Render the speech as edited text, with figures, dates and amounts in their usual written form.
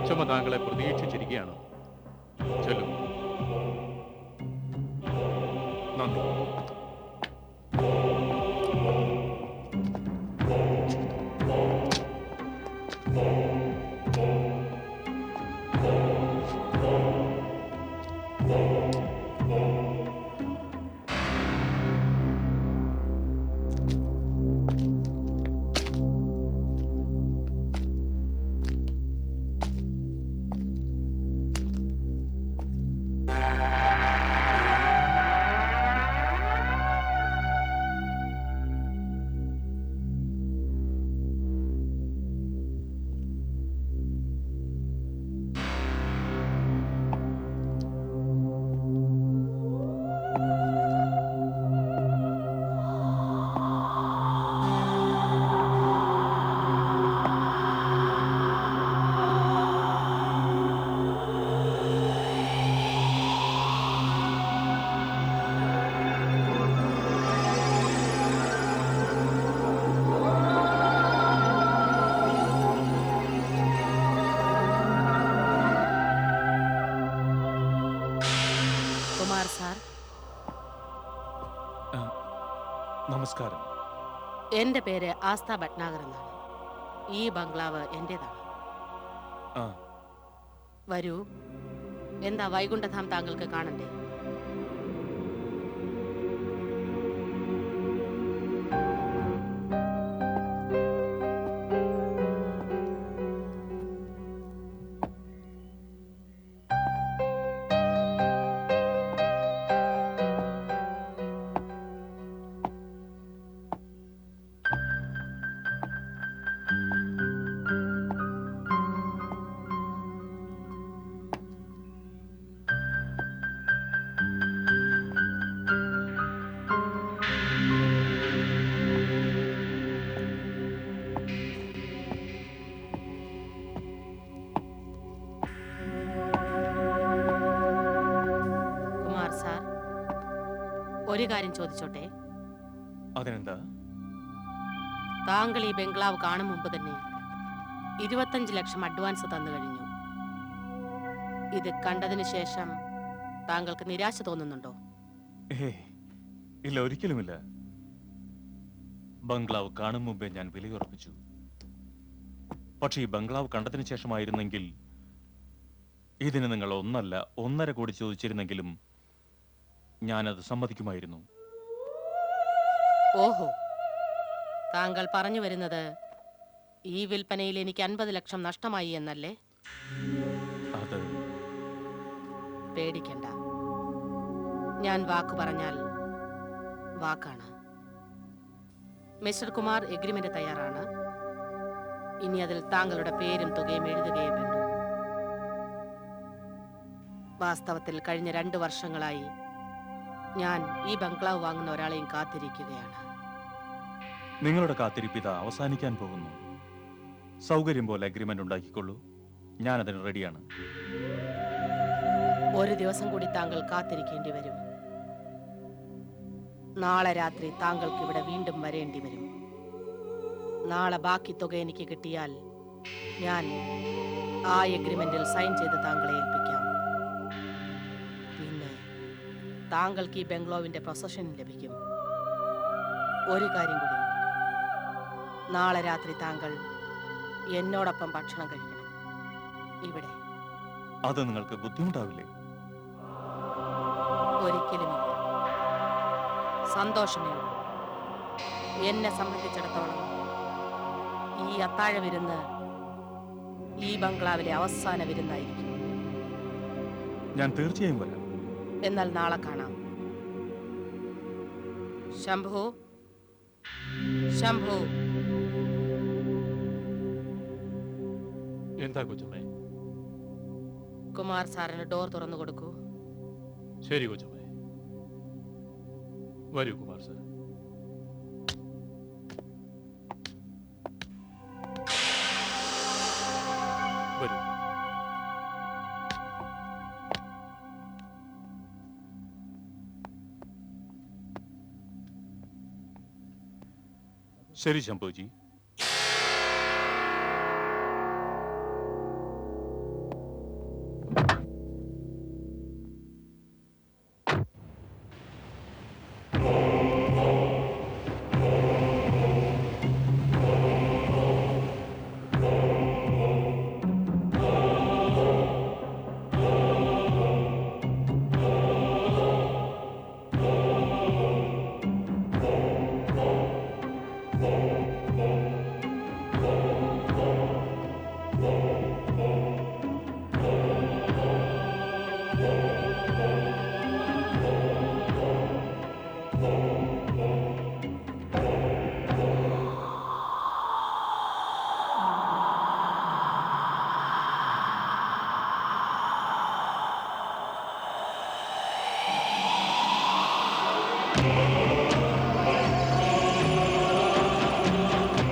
കൊച്ചമ്മ താങ്കളെ പ്രതീക്ഷിച്ചിരിക്കുകയാണ്. ചെല്ലും. നന്ദി. കുമാർ സാർ, നമസ്കാരം. എന്റെ പേര് ആസ്ഥ ഭട്നാഗർ എന്നാണ്. ഈ ബംഗ്ലാവ് എന്റേതാണ്. ആ, വരൂ. എന്താ വൈകുണ്ഠധാം താങ്കൾക്ക് കാണണ്ടേ? കുമാർ സാർ, ഒരു കാര്യം ചോദിച്ചോട്ടെ? അതിനെന്താ? താങ്കൾ ഈ ബംഗ്ലാവ് കാണും മുമ്പ് തന്നെ 25 ലക്ഷം അഡ്വാൻസ് തന്നു കഴിഞ്ഞു. ഇത് കണ്ടതിന് ശേഷം താങ്കൾക്ക് നിരാശ തോന്നുന്നുണ്ടോ? ഇല്ല, ഒരിക്കലുമില്ല. ബംഗ്ലാവ് കാണും മുമ്പേ ഞാൻ വിലയുറപ്പിച്ചു. പക്ഷേ ഈ ബംഗ്ലാവ് കണ്ടതിന് ശേഷമായിരുന്നെങ്കിൽ ഇതിന് നിങ്ങൾ 1.5 കോടി ചോദിച്ചിരുന്നെങ്കിലും ഞാനത് സമ്മതിക്കുമായിരുന്നു. ഓഹോ, താങ്കൾ പറഞ്ഞു വരുന്നത് ഈ വിൽപ്പനയിൽ എനിക്ക് 50 ലക്ഷം നഷ്ടമായി എന്നല്ലേ? അത് പേടിക്കണ്ട. ഞാൻ വാക്ക് പറഞ്ഞാൽ വാക്കാണ്. മിസ്റ്റർ കുമാർ എഗ്രിമെന്റ് തയ്യാറാണ്. ഇനി അതിൽ താങ്കളുടെ പേരും തുകയും എഴുതുകയേ വേണ്ടൂ. വാസ്തവത്തിൽ കഴിഞ്ഞ 2 വർഷങ്ങളായി ഞാൻ ഈ ബംഗ്ലാവ് വാങ്ങുന്ന ഒരാളെയും കാത്തിരിക്കുകയാണ്. നിങ്ങളുടെ കാത്തിരിപ്പ് ഇതാ അവസാനിക്കാൻ പോകുന്നു. സൗകര്യം പോലെ അഗ്രിമെന്റ് ഉണ്ടാക്കിക്കൊള്ളൂ. ഞാനതിന് റെഡിയാണ്. ഒരു ദിവസം കൂടി താങ്കൾ കാത്തിരിക്കേണ്ടി വരും. നാളെ രാത്രി താങ്കൾക്ക് ഇവിടെ വീണ്ടും വരേണ്ടി വരും. നാളെ ബാക്കി തുക എനിക്ക് കിട്ടിയാൽ ഞാൻ ആ എഗ്രിമെന്റിൽ സൈൻ ചെയ്ത് താങ്കളെ ഏൽപ്പിക്കാം. പിന്നെ താങ്കൾക്ക് ഈ ബംഗ്ലാവിന്റെ പൊസഷൻ ലഭിക്കും. ഒരു കാര്യം കൂടി, നാളെ രാത്രി താങ്കൾ എന്നോടൊപ്പം ഭക്ഷണം കഴിക്കണം ഇവിടെ. അത് നിങ്ങൾക്ക് ബുദ്ധിമുട്ടാവില്ലേ? ഒരിക്കലുമില്ല, സന്തോഷമേ ഉള്ളൂ. എന്നെ സംബന്ധിച്ചിടത്തോളം ഈ അത്താഴ വിരുന്ന് ഈ ബംഗ്ലാവിലെ അവസാന വിരുന്നായിരിക്കും. ഞാൻ തീർച്ചയായും വരാം. എന്നാൽ നാളെ കാണാം. ശംഭു, ശംഭു. എന്താ കൊച്ചമ്മേ? കുമാർ സാറിന് ഡോർ തുറന്നു കൊടുക്കൂ. ശരി കൊച്ചമ്മേ. വരൂ കുമാർ സാർ. വരൂ. ശരി ശംഭുജി. ആ